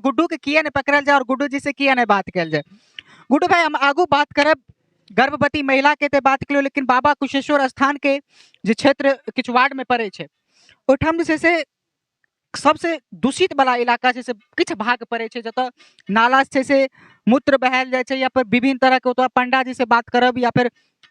गुड्डू के किए ने पकड़ल जाए और गुड्डू जी से किए ने बात कल जाए। गुड्डू भाई, हम आगू बात करब गर्भवती महिला के ते बात करियो, लेकिन बाबा कुशेश्वर स्थान के जे क्षेत्र किछु वार्ड में पड़े छै, ओठाम जे छै से सबसे दूषित वाला इलाका छै से किछु भाग पड़े छै, जतऽ नाला छै से मूत्र बहायल जाय छै, या फिर विभिन्न तरह के ओतऽ पंडा जी से बात करब या फिर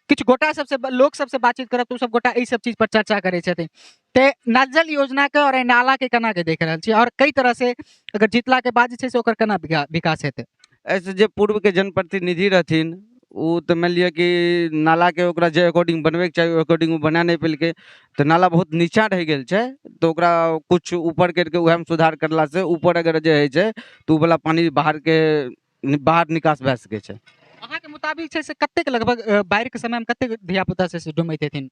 किछु गोटा सबसे लोग सबसे बातचीत करब तो सब गोटा ई सब चीज पर चर्चा करे छथिन। ते नल जल योजना के और एहि नाला के केना के देख रहल छी, और कई तरह से अगर जीतला के बाद जे छै से ओकर केना विकास हेतै? ऐसे जो पूर्व के जनप्रतिनिधि रहथिन वो तो मान लिया कि नाला के ओकरा जे अकॉर्डिंग बनवे के चाहिए अकॉर्डिंग वो बना नहीं पेलके, तो नाला बहुत नीचा रह गेल छै, तो ओकरा कुछ ऊपर करके उहे में सुधार करला से ऊपर अगर जे है छै तो उ वाला पानी बाहर निकास भए सके छै। अहाँ के मुताबिक छै से कतेक लगभग बाढ़ि के समय में कतेक धिया पुता से डूबैत हेथिन?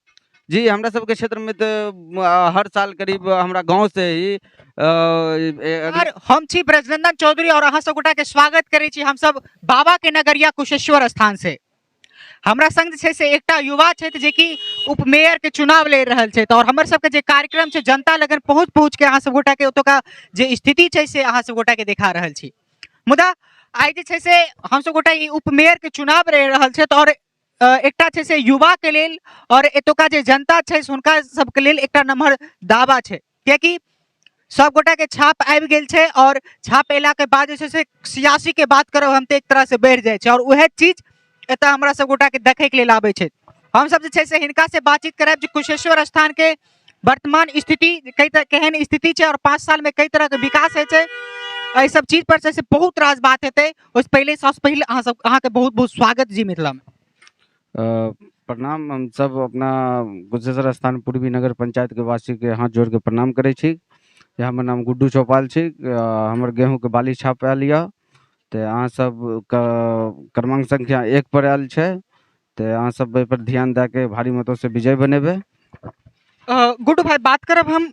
जी, हमरा सबके क्षेत्र में तो हर साल करीब हमरा गांव से ही और हम छी ब्रजनंदन चौधरी और अहाँ सब गोटा के स्वागत करे छी हम सब बाबा के नगरिया कुशेश्वर स्थान से। हमरा संग छै से एकटा युवा छथि जे कि उपमेयर के चुनाव ले रहल छथि, और हमर सबके जे कार्यक्रम छै जनता लगन पहुंच के अहाँ सब गोटा के ओतोका जे स्थिति छै से अहाँ सब गोटा के देखा रहल छी। मुदा आइ जे छै से हम सब गोटा ई उपमेयर के चुनाव ले रहल छथि, और एकटा छै से युवा के लेल और एतोका जे जनता छै हुनका सबके लेल एकटा नम्हर दावा छै, कियाकि सब गोटा के छाप आबि गेल छै, और छाप अयला के बाद जे छै से सियासी के बात करब हम तऽ एक तरह से बढ़ि जाइ छै, और उहे चीज एतऽ हमरा सब गोटा के देखे के लेल आबै छै। हम सब जे छै से हिनका से बातचीत करब जे कुशेश्वर स्थान के वर्तमान स्थिति केहन स्थिति छै, और 5 साल में कई तरह के विकास होइ छै, एहि सब चीज पर से बहुत रास बात हेतै। ओहि पहले सबसे पहले अहाँ के बहुत बहुत स्वागत जी मिथिला में। प्रणाम। हम सब अपना कुशेश्वर स्थान पूर्वी नगर पंचायत के वासी के हाथ जोड़ के प्रणाम करे छी। हमर नाम गुड्डू चौपाल छी, हमर गेहूं के बाली छाप आयल यऽ, तो अहाँ सब क्रमांक संख्या 1 पर आयल छै, तो अहाँ सब एहि पर ध्यान दे के भारी मतों से विजय बनेबे। गुड्डू भाई, बात करब हम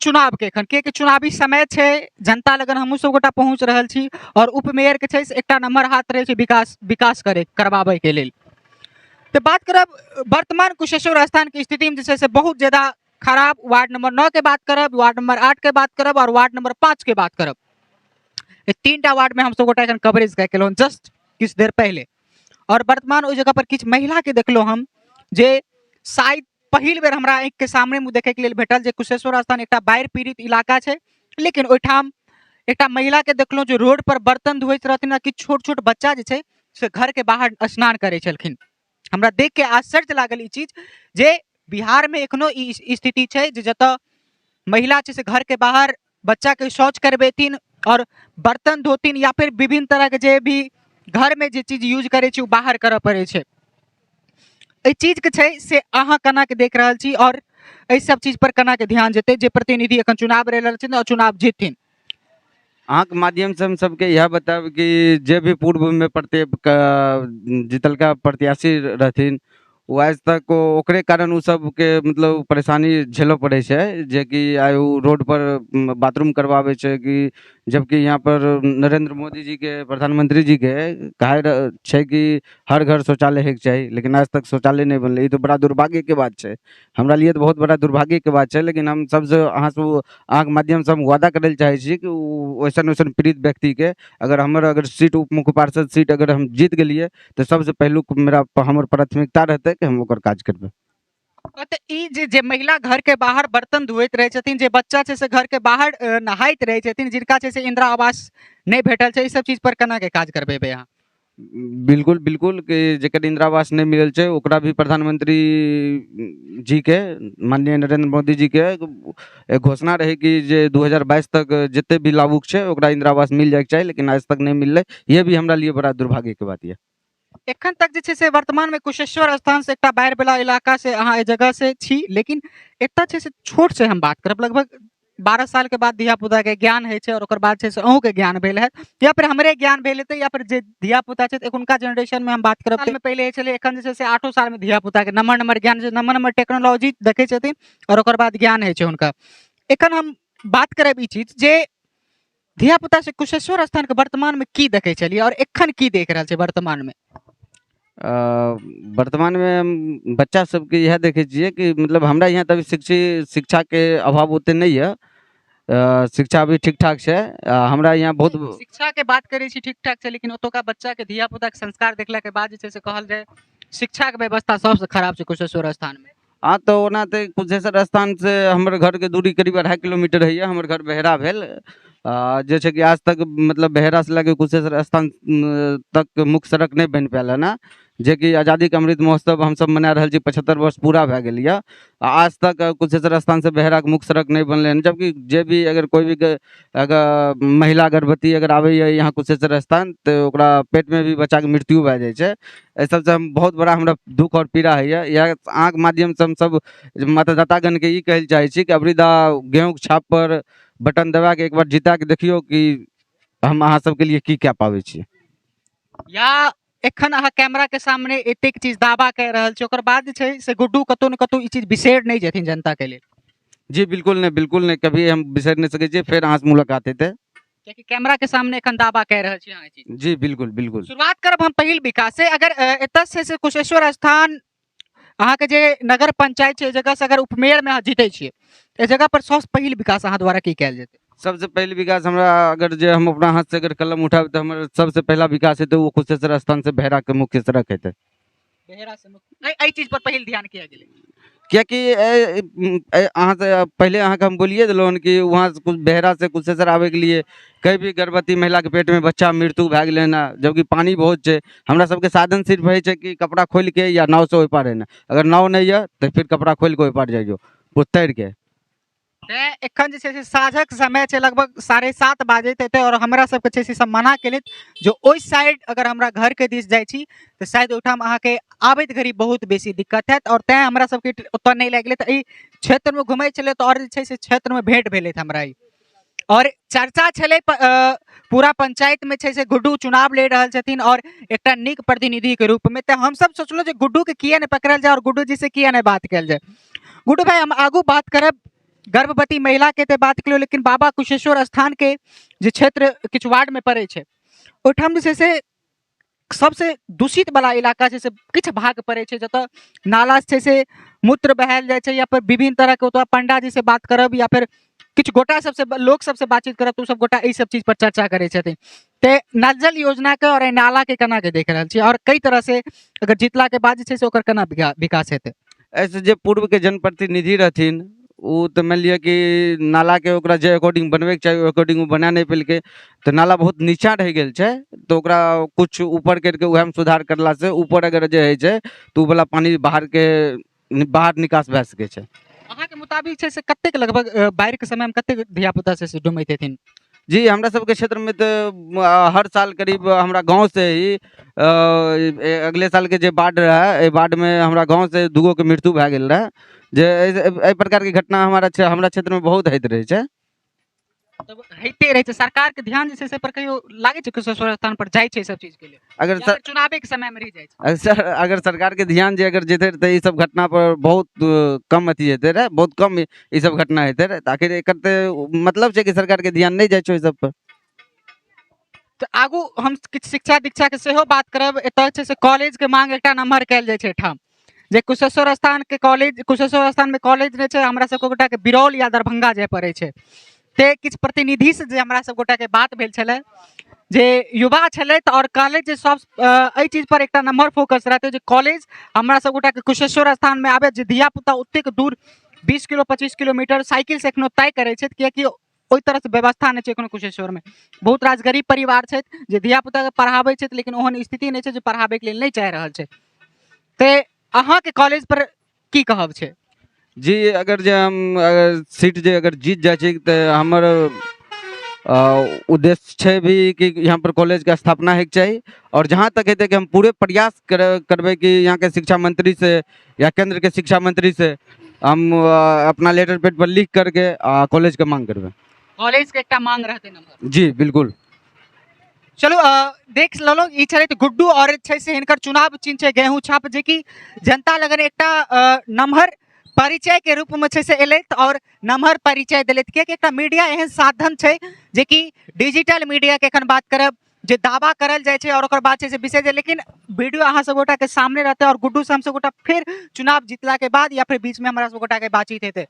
चुनाव के एखन के चुनावी समय छै, जनता लगन हमहू सब गोटा पहुंच रहल छी, और उपमेयर के छै से एकटा नंबर हाथ रहे छै विकास करवाबे के लेल। तो बात करब वर्तमान कुशेश्वर स्थान की स्थिति में जे छै से बहुत ज्यादा खराब। वार्ड नंबर 9 के बात करब, वार्ड नंबर 8 के बात करब, और वार्ड नंबर 5 के बात करब। ये 3टा वार्ड में हम सब गोटा एखन कवरेज कए केलहुँ जस्ट किछु देर पहले, और वर्तमान ओहि जगह पर किछु महिला के देखलहुँ हम जे शायद पहिल बेर हमरा आँखि के सामने मुँह देखे के लेल भेटल जे कुशेश्वर स्थान एकटा बाढ़ि पीड़ित इलाका छै, लेकिन ओहिठाम एकटा महिला के देखलहुँ जे रोड पर बर्तन धोइत रहथिन, आ किछु छोट छोट बच्चा जे छै से घर के बाहर स्नान करे छलखिन। हमरा देख के आश्चर्य लागल ई चीज जे बिहार में एखनो ई स्थिति छै जे जतऽ महिला छै से घर के बाहर बच्चा के शौच करबेथिन और बर्तन धोथिन, या फिर विभिन्न तरह के जे भी घर में जे चीज यूज करे छै बाहर करऽ पड़े छै। एहि चीज के छै से अहाँ केना के देख रहल छी, और एहि सब चीज पर केना के ध्यान जेतै जे प्रतिनिधि एखन चुनाव लड़ रहल छथिन और चुनाव जीतथिन? अहाँ के माध्यम से हम सबके यह बताब कि जे भी पूर्व में जीतलका प्रत्याशी रहथिन वो आज तक ओकरे कारण उ सब के मतलब परेशानी झेलो पड़े छै, जे कि आइ उ रोड पर बाथरूम करवावे छै, कि जबकि यहाँ पर नरेंद्र मोदी जी के प्रधानमंत्री जी के कहे छै कि हर घर शौचालय है चाहिए, लेकिन आज तक शौचालय नहीं बनले। ये तो बड़ा दुर्भाग्य के बात छै, हमरा लिए तो बहुत बड़ा दुर्भाग्य के बात छै। लेकिन हम सबसे अहाँ के माध्यम से हम वादा करे चाहे छी कि वैसन वैसन पीड़ित व्यक्ति के अगर सीट उप मुख्य पार्षद सीट अगर हम जीत गलिए तो सबसे पहलू हमर प्राथमिकता रहते कि हम ओकर काज करबे। तो ई जे महिला घर के बाहर बर्तन धुएत रहे छथिन, जे बच्चा छै से घर के बाहर नहाइत रहे छथिन, जिनका छै से इंदिरा आवास नहीं भेटल छै, ई सब चीज पर केना के काज करबेबै अहाँ? बिल्कुल बिल्कुल कि जेकर इंदिरा आवास नहीं मिलल छै ओकरा भी प्रधानमंत्री जी के माननीय नरेंद्र मोदी जी के एक घोषणा रहे कि जे 2022 तक जितने भी लाभुक छै ओकरा इंदिरा आवास मिल जाए के चाहिए, लेकिन आज तक नहीं मिलले। ये भी हमरा लिए बड़ा दुर्भाग्य के बात है। एखन तक जे छै से वर्तमान में कुशेश्वर स्थान से एकटा बाढ़ि वाला इलाका से अहाँ ए जगह से छी, लेकिन एकटा छै से छोट से हम बात करब। लगभग 12 साल के बाद धिया पुता के ज्ञान है छै, और ओकर बाद छै से अहूँ के ज्ञान भेल है, या फिर हमरे ज्ञान भेल हेतै, या फिर जे धिया पुता छै एखुनका जनरेशन में हम बात करब साल में पहले छलै, एखन जे छै से 8 साल में धिया पुता के नम्हर ज्ञान, नम्हर टेक्नोलॉजी देखै छथिन, और ओकर बाद ज्ञान है छै हुनका। एखन हम बात करब ई चीज जे धिया पुता से कुशेश्वर स्थान के वर्तमान में की देखे छलियै, और एखन की देख रहल छै वर्तमान में? वर्तमान में हम बच्चा सबके यह देखे छिए कि मतलब हमरा यहाँ तभी शिक्षा के अभाव ओते नहीं है, शिक्षा भी ठीक ठाक छै हमरा यहाँ बहुत शिक्षा के बात करै छी ठीक ठाक छै लेकिन ओतुका बच्चा के धिया पुता के संस्कार देखला के बाद जे छै से कहल जाय शिक्षा के व्यवस्था सबसे खराब छै कुशेश्वर स्थान में। हाँ तो ओना तऽ कुशेश्वर स्थान से हमर घर के दूरी करीब 2.5 किलोमीटर है, हमर घर बहेरा भेल। जे छै कि आज तक मतलब बहेरा से लगे कुशेश्वर स्थान तक मुख्य सड़क नहीं बन पायल है ना, जे कि आज़ादी के अमृत महोत्सव हम सब मना रहल छी, 75 वर्ष पूरा भए गेल यऽ। आज तक कुशेश्वर स्थान से बहेरा के मुख्य सड़क नहीं बनले हन, जबकि जे भी अगर कोई भी अगर महिला गर्भवती अगर आबै है यहाँ कुशेश्वर स्थान तो ओकरा पेट में भी बच्चा के मृत्यु भए जाइ छै। एहि सबसे हम बहुत बड़ा हमरा दुख और पीड़ा है। यह अहाँ के माध्यम से हम सब मतदातागण के ई कहल चाहे छी कि अबरी दा गेहूं के छाप पर बटन दबा के एक बार जिता के देखियो कि हम अहाँ सबके लिए की कए पाबै छी। या एखन अहाँ कैमरा के सामने एतेक चीज दावा कह रहल छी, ओकर बाद जे छै से गुड्डू कतौ न कतौ ई चीज बिसरि नहीं जेथिन जनता के लेल। जी बिल्कुल नहीं, कभी हम बिसरि नहीं सकै छी। फिर अहाँ से मुलाकात हेतै, कियाकि कैमरा के सामने एखन दावा कह रहल छी अहाँ ई चीज। जी बिल्कुल। शुरुआत करब हम पहिल विकास से। अगर एतऽ से कुशेश्वर स्थान अहाँ के जे नगर पंचायत छै, जगह से अगर उपमेयर में अहाँ जीते छियै, ए जगह पर सबसे पहिल विकास अहाँ द्वारा की कैल जेतै? सबसे पहले विकास हमरा अगर जे हम अपना हाथ से अगर कलम उठाबे तो हमर सबसे पहला विकास हेतै वो कुशेश्वर स्थान से बहेरा के मुख्य सड़क हेतै। बहेरा से मुख्य एहि चीज पर पहिल ध्यान किया गेलै? कियाकि अहाँ से पहले अहाँ के हम बोलिए दिलौं कि वहाँ से बहेरा से कुशेश्वर आवे के लिए कई भी गर्भवती महिला के पेट में बच्चा मृत्यु भए गेलै ना, जबकि पानी बहुत छै। हमरा सबके साधन सिर्फ है छै कि कपड़ा खोल के या नाव से ओहि पार है ना, अगर नाव नहीं है तो फिर कपड़ा खोल के ओहि पार जाइयो तैर के। एखन जे छै से साँझक समय छै, लगभग 7:30 बाजैत हेतै और हमरा सबके छै से सब मना केलैथ जो ओइ साइड अगर हमरा घर के दिस जाइ छी तो शायद ओठाम अहाँ के आबैत घड़ी बहुत बेसी दिक्कत हैत और तैं हमरा सबके ओतऽ नहीं लागि गेलै। तऽ ई क्षेत्र में घुमै छलै तऽ और जे छै से क्षेत्र में भेंट भेलै हमरा ई और चर्चा छलै पूरा पंचायत में छै से गुड्डू चुनाव ले रहल छथिन और एकटा नीक प्रतिनिधि के रूप में। तऽ हम सब सोचलहुँ जे गुड्डू के किया नहीं पकड़ल जाए और गुड्डू जी से किया नहीं बात कयल जाए। गुड्डू भाई हम आगू बात करब, गर्भवती महिला के ते बात करियो, लेकिन बाबा कुशेश्वर स्थान के जे क्षेत्र किछ वार्ड में पड़े छै ओठाम जे छै से सबसे दूषित वाला इलाका छै से किछ भाग पड़े छै जतऽ नाला छै से मूत्र बहायल जाय छै, या फिर विभिन्न तरह के ओतऽ पंडा जी से बात करब या फिर किछ गोटा सबसे लोग सबसे बातचीत करब तो सब गोटा ई सब चीज पर चर्चा करे छथिन। ते नल जल योजना के और नाला के केना के देख रहल छी और कई तरह से अगर जीतला के बाद जे छै से ओकर केना विकास हेतै? ऐसे जे पूर्व के जनप्रतिनिधि रहथिन वो तो मान लिया कि नाला के ओकरा जे अकॉर्डिंग बनवे के चाहिए अकॉर्डिंग वो बना नहीं पेलके, तो नाला बहुत नीचा रह गेल छै। तो ओकरा कुछ ऊपर करके उहे में सुधार करला से ऊपर अगर जे है छै तो वाला पानी बाहर निकास भए सके छै। अहाँ के मुताबिक छै से कतेक लगभग बाढ़ के समय में कतेक धिया पुता से डूबैत हेथिन? जी हमरा सबके क्षेत्र में तो हर साल करीब हमरा गांव से ही अगले साल के जे बाढ़ रहा ए बाढ़ में हमरा गांव से 2 के मृत्यु भए गेल रहा। जे एहि प्रकार के घटना हमरा क्षेत्र में बहुत होइत रहे छै। तब होइते रहे छै, सरकार के ध्यान जे छै से पर कहियो लागे छै कुशेश्वर स्थान पर जाइ छै सब चीज के लिए? अगर चुनावे के समय में रह जाइ छै अगर सरकार के ध्यान जे अगर जेते तो ई सब घटना पर बहुत कम अथी हेते रहे, बहुत कम ई सब घटना हेते रहे। आखिर एकर मतलब छै कि सरकार के ध्यान नहीं जाइ छै ओइ सब पर। तो आगू हम किछ शिक्षा दीक्षा के सेहो बात करब। एतऽ छै से कॉलेज के मांग एकटा नम्हर कयल जाइ छै ठाम, जे कुशेश्वर स्थान के कॉलेज कुशेश्वर स्थान में कॉलेज नहीं छै, हमरा सब गोटा के बिरौल या दरभंगा जाय पड़े छै। ते किछ प्रतिनिधि से जे हमरा सब गोटा के बात भेल छलै जे युवा छलै और कॉलेज जे सब एहि चीज पर एकटा नम्हर फोकस रहते जे कॉलेज हमरा सब गोटा के कुशेश्वर स्थान में आबे, जे धिया पुता ओतेक दूर 20 किलो 25 किलोमीटर साइकिल से एखनो तय करे छै, कियाकि ओहि तरह से व्यवस्था नहीं छै एखनो कुशेश्वर में। बहुत रास गरीब परिवार छै जे धिया पुता के पढ़ाबै छै लेकिन ओहन स्थिति नहीं छै जे पढ़ाबै के लेल नहीं चाह रहल छै। ते अहाँ के कॉलेज पर की कहब छै? जी अगर जे हम अगर सीट जे अगर जीत जाइ छै तो हमर उद्देश्य छै भी कि यहाँ पर कॉलेज के स्थापना है चाहिए और जहाँ तक हेतै कि हम पूरे प्रयास करबै कि यहाँ के शिक्षा मंत्री से या केंद्र के शिक्षा मंत्री से हम अपना लेटर पेड पर लिख करके कॉलेज के मांग करबै। कॉलेज के एकटा मांग रहते नम्हर? जी बिल्कुल। चलो देख लो ई छलै तऽ गुड्डू और छै से हिनकर चुनाव चिन्ह छै गेहूं छाप, जे कि जनता लगन एकटा नम्हर परिचय के रूप में छै से एलैथ और नम्हर परिचय देलैथ। कियाकि एकटा मीडिया एहन साधन छै जे कि डिजिटल मीडिया के एखन बात करब जे दावा करल जाय छै और ओकर बाद छै से विशेष, लेकिन वीडियो अहाँ सब गोटा के सामने रहते और गुड्डू से हम सब गोटा फिर चुनाव जीतला के बाद या फिर बीच में हमारा सब गोटा के बातचीत हेतै।